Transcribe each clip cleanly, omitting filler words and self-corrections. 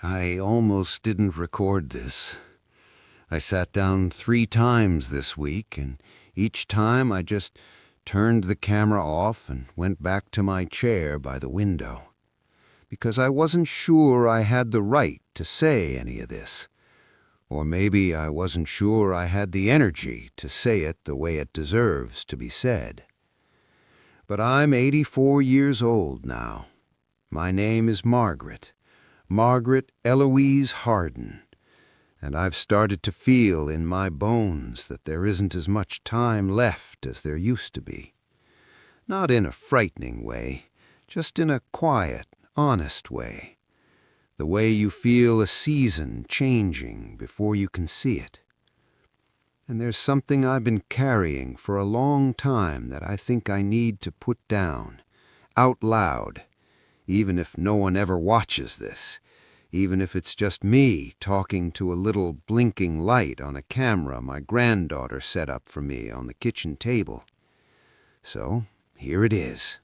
I almost didn't record this. I sat down 3 times this week, and each time I just turned the camera off and went back to my chair by the window, because I wasn't sure I had the right to say any of this. Or maybe I wasn't sure I had the energy to say it the way it deserves to be said. But I'm 84 years old now. My name is Margaret Eloise Harden, and I've started to feel in my bones that there isn't as much time left as there used to be. Not in a frightening way, just in a quiet, honest way. The way you feel a season changing before you can see it. And there's something I've been carrying for a long time that I think I need to put down, out loud, even if no one ever watches this, even if it's just me talking to a little blinking light on a camera my granddaughter set up for me on the kitchen table. So, here it is.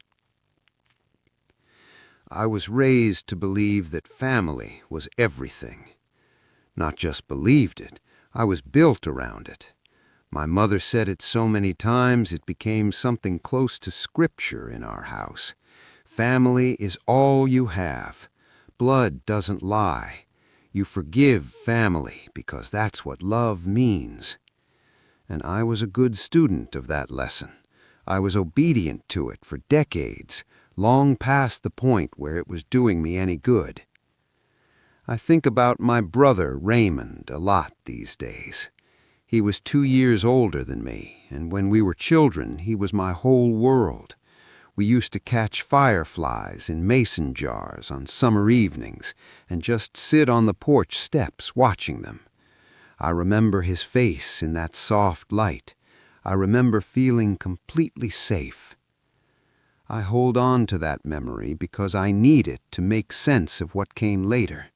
I was raised to believe that family was everything. Not just believed it, I was built around it. My mother said it so many times it became something close to scripture in our house. Family is all you have. Blood doesn't lie. You forgive family because that's what love means. And I was a good student of that lesson. I was obedient to it for decades, long past the point where it was doing me any good. I think about my brother Raymond a lot these days. He was 2 years older than me, and when we were children, he was my whole world. We used to catch fireflies in mason jars on summer evenings and just sit on the porch steps watching them. I remember his face in that soft light. I remember feeling completely safe. I hold on to that memory because I need it to make sense of what came later,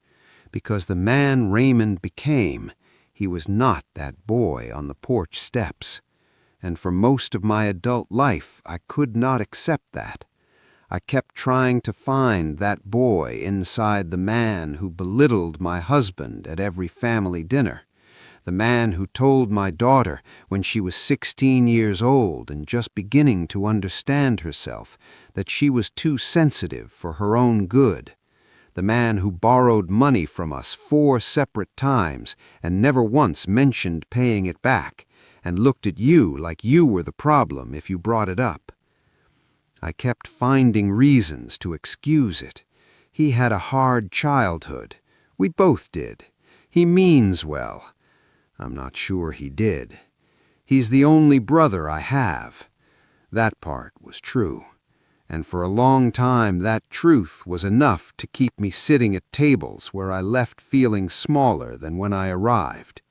because the man Raymond became, he was not that boy on the porch steps. And for most of my adult life, I could not accept that. I kept trying to find that boy inside the man who belittled my husband at every family dinner, the man who told my daughter when she was 16 years old and just beginning to understand herself that she was too sensitive for her own good, the man who borrowed money from us 4 separate times and never once mentioned paying it back, and looked at you like you were the problem if you brought it up. I kept finding reasons to excuse it. He had a hard childhood. We both did. He means well. I'm not sure he did. He's the only brother I have. That part was true. And for a long time that truth was enough to keep me sitting at tables where I left feeling smaller than when I arrived.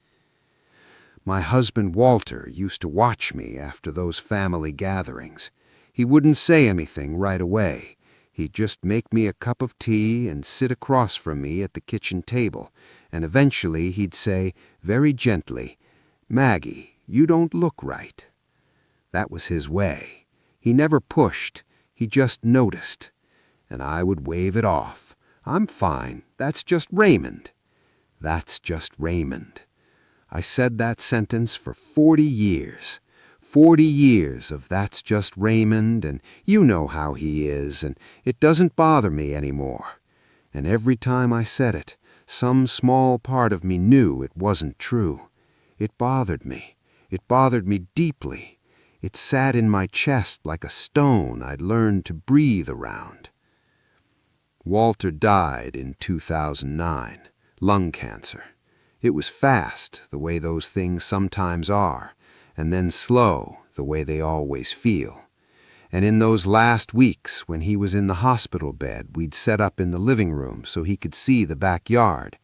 My husband Walter used to watch me after those family gatherings. He wouldn't say anything right away. He'd just make me a cup of tea and sit across from me at the kitchen table, and eventually he'd say, very gently, "Maggie, you don't look right." That was his way. He never pushed. He just noticed. And I would wave it off. "I'm fine. That's just Raymond." That's just Raymond. I said that sentence for 40 years. 40 years of "that's just Raymond," and "you know how he is," and "it doesn't bother me anymore." And every time I said it, some small part of me knew it wasn't true. It bothered me. It bothered me deeply. It sat in my chest like a stone I'd learned to breathe around. Walter died in 2009, lung cancer. It was fast, the way those things sometimes are, and then slow, the way they always feel. And in those last weeks, when he was in the hospital bed we'd set up in the living room so he could see the backyard,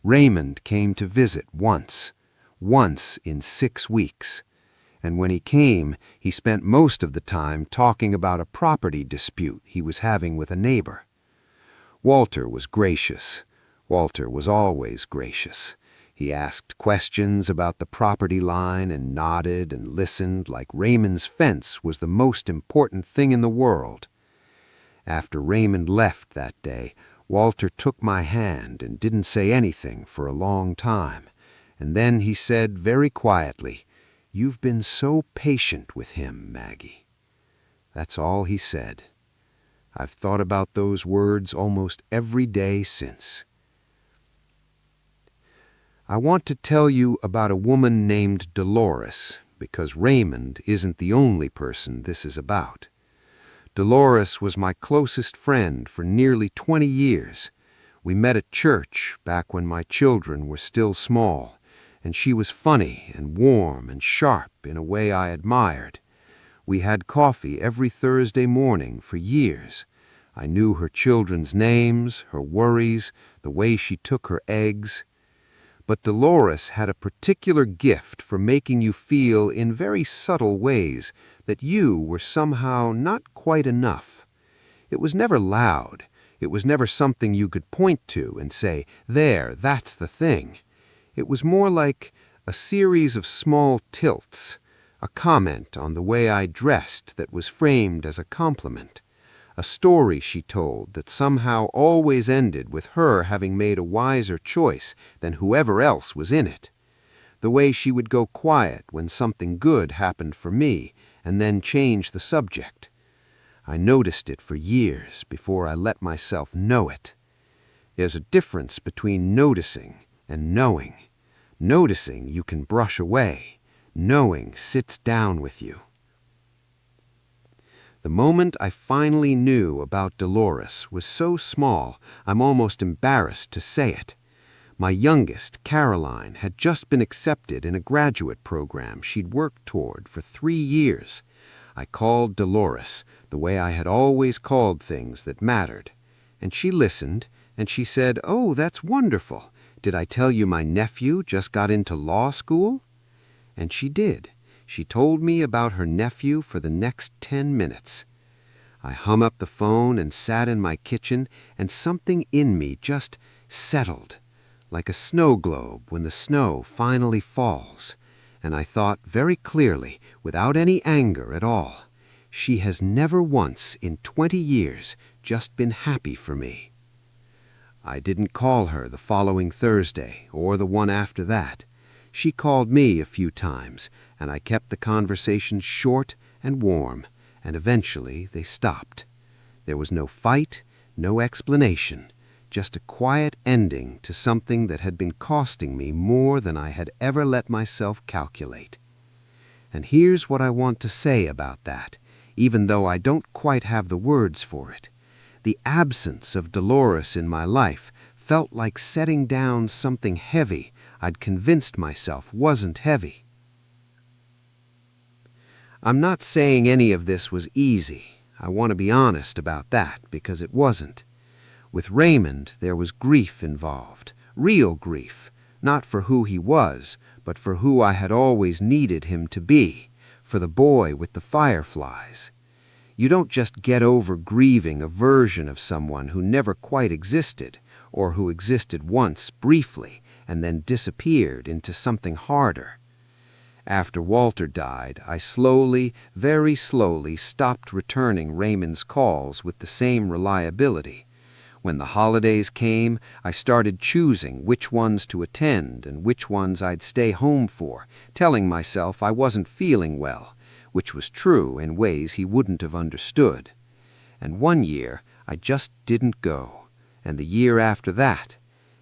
Raymond came to visit once in 6 weeks. And when he came, he spent most of the time talking about a property dispute he was having with a neighbor. Walter was gracious. Walter was always gracious. He asked questions about the property line and nodded and listened like Raymond's fence was the most important thing in the world. After Raymond left that day, Walter took my hand and didn't say anything for a long time, and then he said very quietly, "You've been so patient with him, Maggie." That's all he said. I've thought about those words almost every day since. I want to tell you about a woman named Dolores, because Raymond isn't the only person this is about. Dolores was my closest friend for nearly 20 years. We met at church back when my children were still small, and she was funny and warm and sharp in a way I admired. We had coffee every Thursday morning for years. I knew her children's names, her worries, the way she took her eggs. But Dolores had a particular gift for making you feel in very subtle ways that you were somehow not quite enough. It was never loud. It was never something you could point to and say, "There, that's the thing." It was more like a series of small tilts, a comment on the way I dressed that was framed as a compliment, a story she told that somehow always ended with her having made a wiser choice than whoever else was in it, the way she would go quiet when something good happened for me and then change the subject. I noticed it for years before I let myself know it. There's a difference between noticing and knowing. Noticing you can brush away. Knowing sits down with you. The moment I finally knew about Dolores was so small I'm almost embarrassed to say it. My youngest, Caroline, had just been accepted in a graduate program she'd worked toward for 3 years. I called Dolores the way I had always called things that mattered. And she listened, and she said, "Oh, that's wonderful. Did I tell you my nephew just got into law school?" And she did. She told me about her nephew for the next 10 minutes. I hung up the phone and sat in my kitchen, and something in me just settled, like a snow globe when the snow finally falls. And I thought very clearly, without any anger at all, she has never once in 20 years just been happy for me. I didn't call her the following Thursday or the one after that. She called me a few times, and I kept the conversations short and warm, and eventually they stopped. There was no fight, no explanation, just a quiet ending to something that had been costing me more than I had ever let myself calculate. And here's what I want to say about that, even though I don't quite have the words for it. The absence of Dolores in my life felt like setting down something heavy I'd convinced myself wasn't heavy. I'm not saying any of this was easy. I want to be honest about that, because it wasn't. With Raymond, there was grief involved, real grief, not for who he was, but for who I had always needed him to be, for the boy with the fireflies. You don't just get over grieving a version of someone who never quite existed, or who existed once briefly and then disappeared into something harder. After Walter died, I slowly, very slowly stopped returning Raymond's calls with the same reliability. When the holidays came, I started choosing which ones to attend and which ones I'd stay home for, telling myself I wasn't feeling well, which was true in ways he wouldn't have understood. And one year, I just didn't go, and the year after that.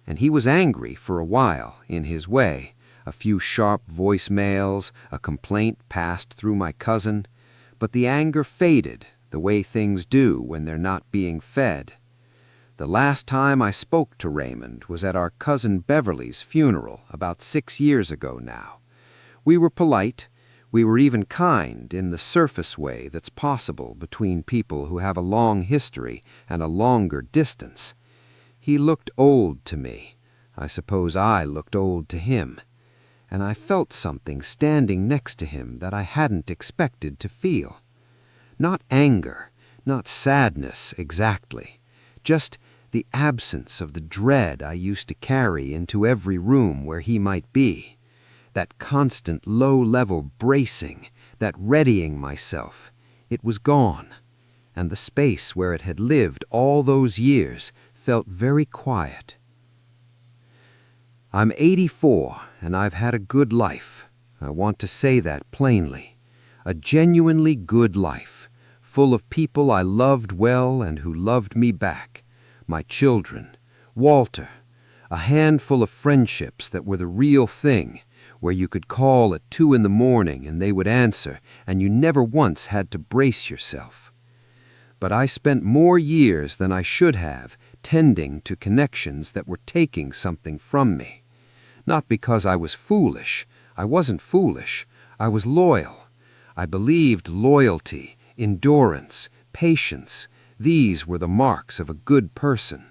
And he was angry for a while, in his way. A few sharp voicemails, a complaint passed through my cousin, but the anger faded, the way things do when they're not being fed. The last time I spoke to Raymond was at our cousin Beverly's funeral about 6 years ago now. We were polite. We were even kind in the surface way that's possible between people who have a long history and a longer distance. He looked old to me. I suppose I looked old to him. And I felt something standing next to him that I hadn't expected to feel. Not anger, not sadness exactly, just the absence of the dread I used to carry into every room where he might be. That constant low-level bracing, that readying myself, it was gone. And the space where it had lived all those years felt very quiet. I'm 84, and I've had a good life. I want to say that plainly. A genuinely good life, full of people I loved well and who loved me back. My children, Walter, a handful of friendships that were the real thing, where you could call at 2 in the morning and they would answer, and you never once had to brace yourself. But I spent more years than I should have tending to connections that were taking something from me. Not because I was foolish. I wasn't foolish. I was loyal. I believed loyalty, endurance, patience, these were the marks of a good person.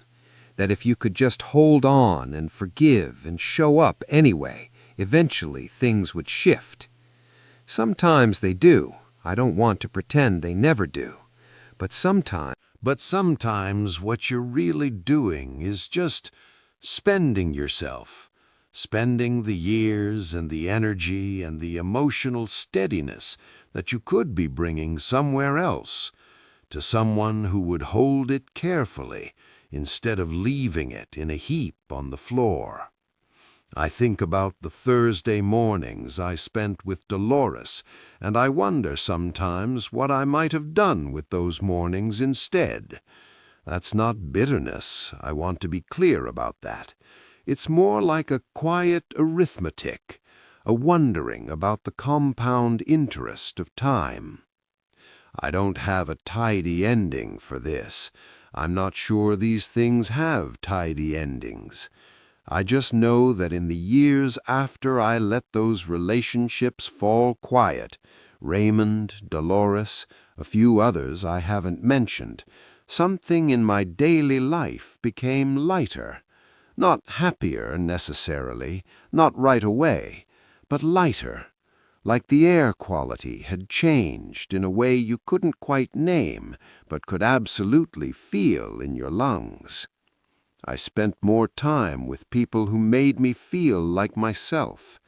That if you could just hold on and forgive and show up anyway, eventually things would shift. Sometimes they do. I don't want to pretend they never do. But sometimes what you're really doing is just spending yourself, spending the years and the energy and the emotional steadiness that you could be bringing somewhere else, to someone who would hold it carefully instead of leaving it in a heap on the floor. I think about the Thursday mornings I spent with Dolores, and I wonder sometimes what I might have done with those mornings instead. That's not bitterness, I want to be clear about that. It's more like a quiet arithmetic, a wondering about the compound interest of time. I don't have a tidy ending for this. I'm not sure these things have tidy endings. I just know that in the years after I let those relationships fall quiet, Raymond, Dolores, a few others I haven't mentioned, something in my daily life became lighter. Not happier necessarily, not right away, but lighter, like the air quality had changed in a way you couldn't quite name, but could absolutely feel in your lungs. I spent more time with people who made me feel like myself.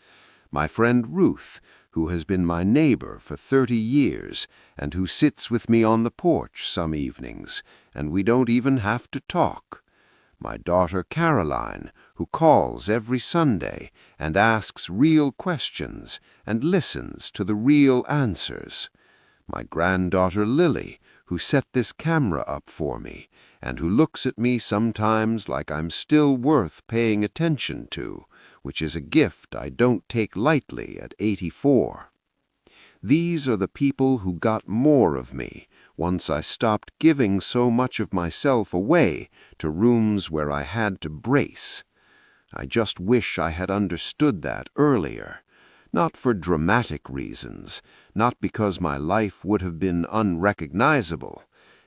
My friend Ruth, who has been my neighbor for 30 years and who sits with me on the porch some evenings, and we don't even have to talk. My daughter Caroline, who calls every Sunday and asks real questions and listens to the real answers. My granddaughter Lily, who set this camera up for me, and who looks at me sometimes like I'm still worth paying attention to, which is a gift I don't take lightly at 84. These are the people who got more of me once I stopped giving so much of myself away to rooms where I had to brace. I just wish I had understood that earlier. Not for dramatic reasons, not because my life would have been unrecognizable,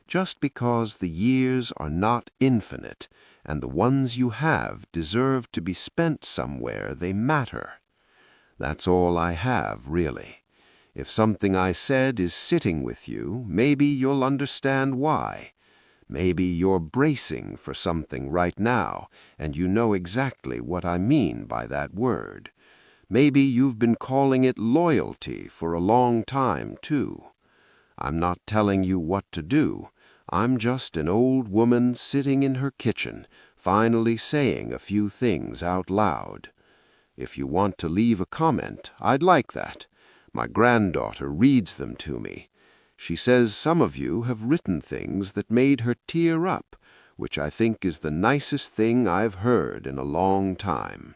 just because the years are not infinite, and the ones you have deserve to be spent somewhere they matter. That's all I have, really. If something I said is sitting with you, maybe you'll understand why. Maybe you're bracing for something right now, and you know exactly what I mean by that word. Maybe you've been calling it loyalty for a long time, too. I'm not telling you what to do. I'm just an old woman sitting in her kitchen, finally saying a few things out loud. If you want to leave a comment, I'd like that. My granddaughter reads them to me. She says some of you have written things that made her tear up, which I think is the nicest thing I've heard in a long time.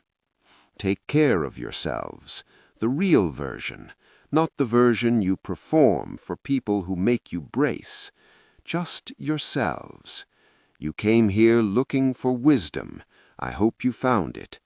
Take care of yourselves, the real version, not the version you perform for people who make you brace. Just yourselves. You came here looking for wisdom. I hope you found it.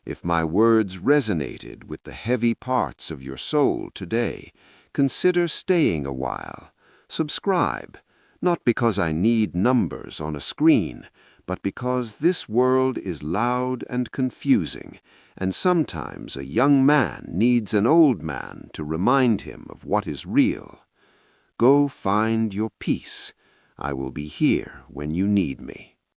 If my words resonated with the heavy parts of your soul today, consider staying a while. Subscribe, not because I need numbers on a screen, but because this world is loud and confusing, and sometimes a young man needs an old man to remind him of what is real. Go find your peace. I will be here when you need me.